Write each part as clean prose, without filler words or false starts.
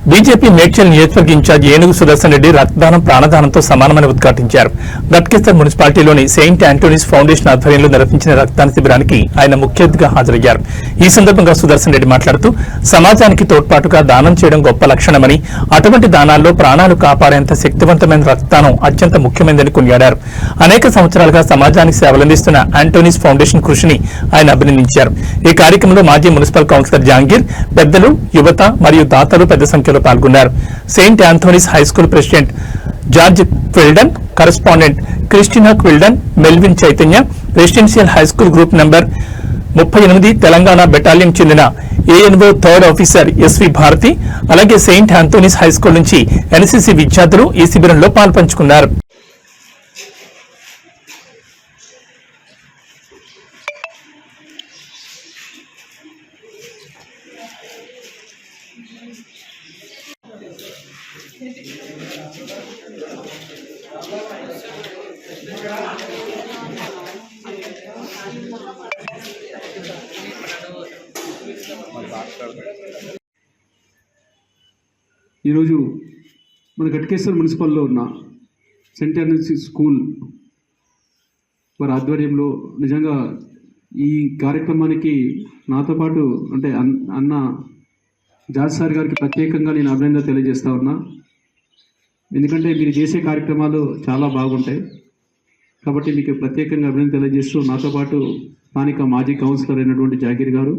BJP Medchal నియోజకవర్గ incharge ఏనుగు సుదర్శన్ రెడ్డి రక్తదానం ప్రాణదానంతో సమానమని ఉద్ఘాటించారు. గట్కేసర్ మున్సిపాలిటీలోని సెయింట్ ఆంటోనీస్ ఫౌండేషన్ ఆధ్వర్యంలో నిర్వహించిన రక్తదాన శిబిరానికి ఆయన ముఖ్య అతిథిగా హాజరయ్యారు. ఈ సందర్భంగా సుదర్శన్ రెడ్డి మాట్లాడుతూ సమాజానికి తోడ్పాటుగా దానం చేయడం గొప్ప లక్షణమని, అటువంటి దానాల్లో ప్రాణాలు కాపాడేంత శక్తివంతమైన రక్తదానం అత్యంత ముఖ్యమైనదని కొనియాడారు. అనేక సంవత్సరాలుగా సమాజానికి సేవలందిస్తున్న ఆంటోనీస్ ఫౌండేషన్ కృషిని ఆయన అభినందించారు. ఈ కార్యక్రమంలో మాజీ మున్సిపల్ కౌన్సిలర్ జహాంగీర్, పెద్దలు, యువత మరియు దాతలు పెద్ద సంఖ్యలో పాల్గొన్నారు. Saint Anthony's High School president George Quildon, correspondent Christina Quildon, Melvin Chaitanya, Residential High School group number 38 Telangana battalion చెందిన ANO third officer SV Bharathi, అలాగే సెయింట్ ఆంథోనీస్ హై స్కూల్ నుంచి ఎన్సీసీ విద్యార్థులు ఈ శిబిరంలో పాల్పంచుకున్నారు. ఈరోజు మన గట్కేసర్ మున్సిపల్లో ఉన్న సెయింట్ ఆంథోనీస్ స్కూల్ వారి ఆధ్వర్యంలో నిజంగా ఈ కార్యక్రమానికి నాతో పాటు అంటే అన్న జార్జ్ సార్ గారికి ప్రత్యేకంగా నేను అభినందన తెలియజేస్తా ఉన్నా. ఎందుకంటే మీరు చేసే కార్యక్రమాలు చాలా బాగుంటాయి కాబట్టి మీకు ప్రత్యేకంగా అభినందన తెలియజేస్తూ, నాతో పాటు స్థానిక మాజీ కౌన్సిలర్ అయినటువంటి జాగీర్ గారు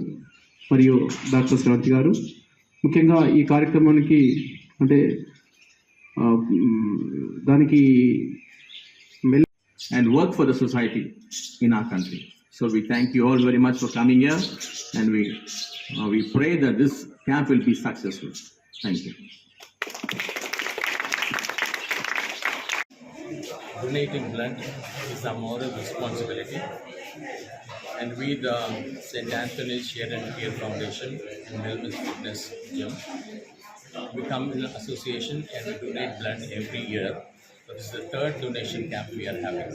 మరియు డాక్టర్ శ్రవంతి గారు, ముఖ్యంగా ఈ కార్యక్రమానికి అంటే దానికి and work for the society in our country. So we thank you all very much for coming here, and we pray that this camp will be successful. Thank you. Donating blood is a moral responsibility, and we, the St. Anthony's Share and Care Foundation and Wellness Fitness Gym, we come in an association and we donate blood every year. So this is the third donation camp we are having.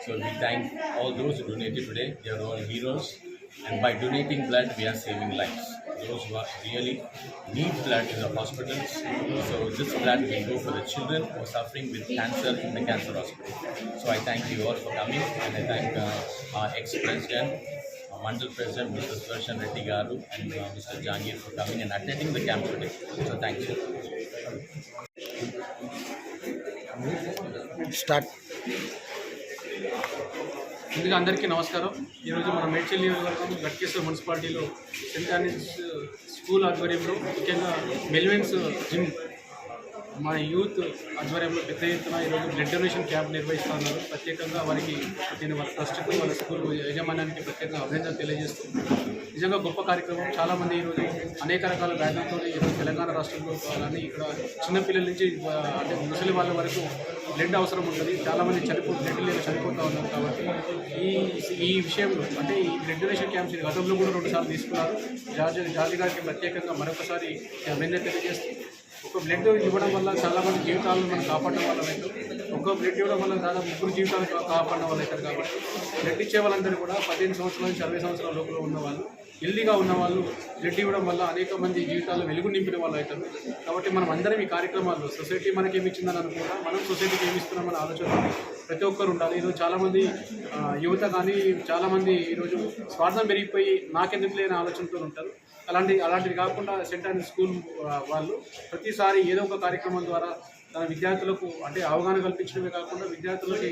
So we thank all those who donated today. They are all heroes, and by donating blood, we are saving lives. Those who really need blood in the hospitals. So this blood will go for the children who are suffering with cancer in the cancer hospital. So I thank you all for coming, and I thank our ex-president, Mandal President, Mr. Sudarshan Reddy Garu, and Mr. Jahangir for coming and attending the camp today. So thank you. Start. ముందుగా అందరికీ నమస్కారం. ఈరోజు మన మేడ్చల్ నియోజకవర్గం గట్కేసర్ మున్సిపాలిటీలో Saint Anthony's school ఆధ్వర్యంలో ముఖ్యంగా Melvin's gym మా యూత్ ఆధ్వర్యంలో పెద్ద ఎత్తున ఈరోజు బ్లడ్ డొనేషన్ క్యాంప్ నిర్వహిస్తూ ఉన్నారు. ప్రత్యేకంగా వారికి నేను వాళ్ళ ట్రస్ట్కు వాళ్ళ స్కూల్ యాజమాన్యానికి ప్రత్యేకంగా అభినందన తెలియజేస్తూ, నిజంగా గొప్ప కార్యక్రమం. చాలామంది ఈరోజు అనేక రకాల బ్యాధులతో ఈరోజు తెలంగాణ రాష్ట్రంలో కానీ ఇక్కడ చిన్నపిల్లల నుంచి అంటే ముసలి వాళ్ళ వరకు బ్లడ్ అవసరం ఉంటుంది. చాలామంది బ్లడ్ లేక చనిపోతూ ఉన్నారు. కాబట్టి ఈ విషయంలో అంటే ఈ బ్లడ్ డొనేషన్ క్యాంప్స్ గతంలో కూడా 2 సార్లు తీసుకున్నారు. జార్జ్ గారికి ప్రత్యేకంగా మరొకసారి అభినందన తెలియజేస్తూ, ఒక బ్లడ్ ఇవ్వడం వల్ల చాలామంది జీవితాలను మనం కాపాడడం వల్ల అవుతాం. ఒక బ్లడ్ ఇవ్వడం వల్ల దాదాపు 3 జీవితాలు కాపాడడం వల్ల అవుతారు. కాబట్టి బ్లడ్ ఇచ్చే వాళ్ళందరూ కూడా 15 సంవత్సరాల నుంచి 60 సంవత్సరాల లోపల ఉన్నవాళ్ళు, హెల్దీగా ఉన్నవాళ్ళు బ్లడ్ ఇవ్వడం వల్ల అనేక మంది జీవితాల్లో వెలుగు నింపిన వాళ్ళు అవుతారు. కాబట్టి మనం అందరం ఈ కార్యక్రమాల్లో సొసైటీ మనకి ఏమి ఇచ్చిందని అనుకుంటా మనం సొసైటీకి ఏమి ఇస్తున్నామని ఆలోచన ప్రతి ఒక్కరు ఉండాలి. ఈరోజు చాలామంది యువత కానీ చాలామంది ఈరోజు స్వార్థం పెరిగిపోయి నాకెందుకు లేని ఆలోచనతో ఉంటారు. అలాంటివి కాకుండా సెయింట్ ఆంథోనీస్ స్కూల్ వాళ్ళు ప్రతిసారి ఏదో ఒక కార్యక్రమం ద్వారా తన విద్యార్థులకు అంటే అవగాహన కల్పించడమే కాకుండా విద్యార్థులకి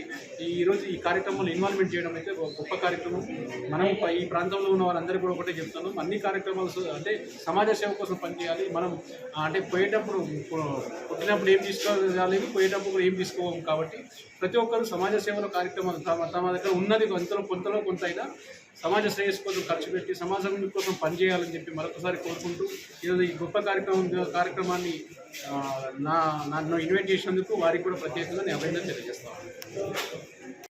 ఈరోజు ఈ కార్యక్రమంలో ఇన్వాల్వ్మెంట్ చేయడం అయితే గొప్ప కార్యక్రమం. మనం ఈ ప్రాంతంలో ఉన్న వాళ్ళందరూ కూడా ఒకటే చెప్తాను, అన్ని కార్యక్రమాలు అంటే సమాజ సేవ కోసం పనిచేయాలి. మనం అంటే పోయేటప్పుడు పుట్టినప్పుడు ఏం తీసుకోవాలి, పోయేటప్పుడు కూడా ఏం తీసుకోవాలి. కాబట్టి ప్రతి ఒక్కరు సమాజ సేవలో కార్యక్రమాలు తమ దగ్గర ఉన్నది కొంతలో కొంత అయినా సమాజ శ్రేయస్సు కోసం ఖర్చు పెట్టి సమాజం కోసం పనిచేయాలని చెప్పి మరొకసారి కోరుకుంటూ ఈరోజు ఈ గొప్ప కార్యక్రమాన్ని నన్ను ఇన్వైట్ చేసినందుకు వారికి కూడా ప్రత్యేకంగా నేను అభినందన తెలియజేస్తాను.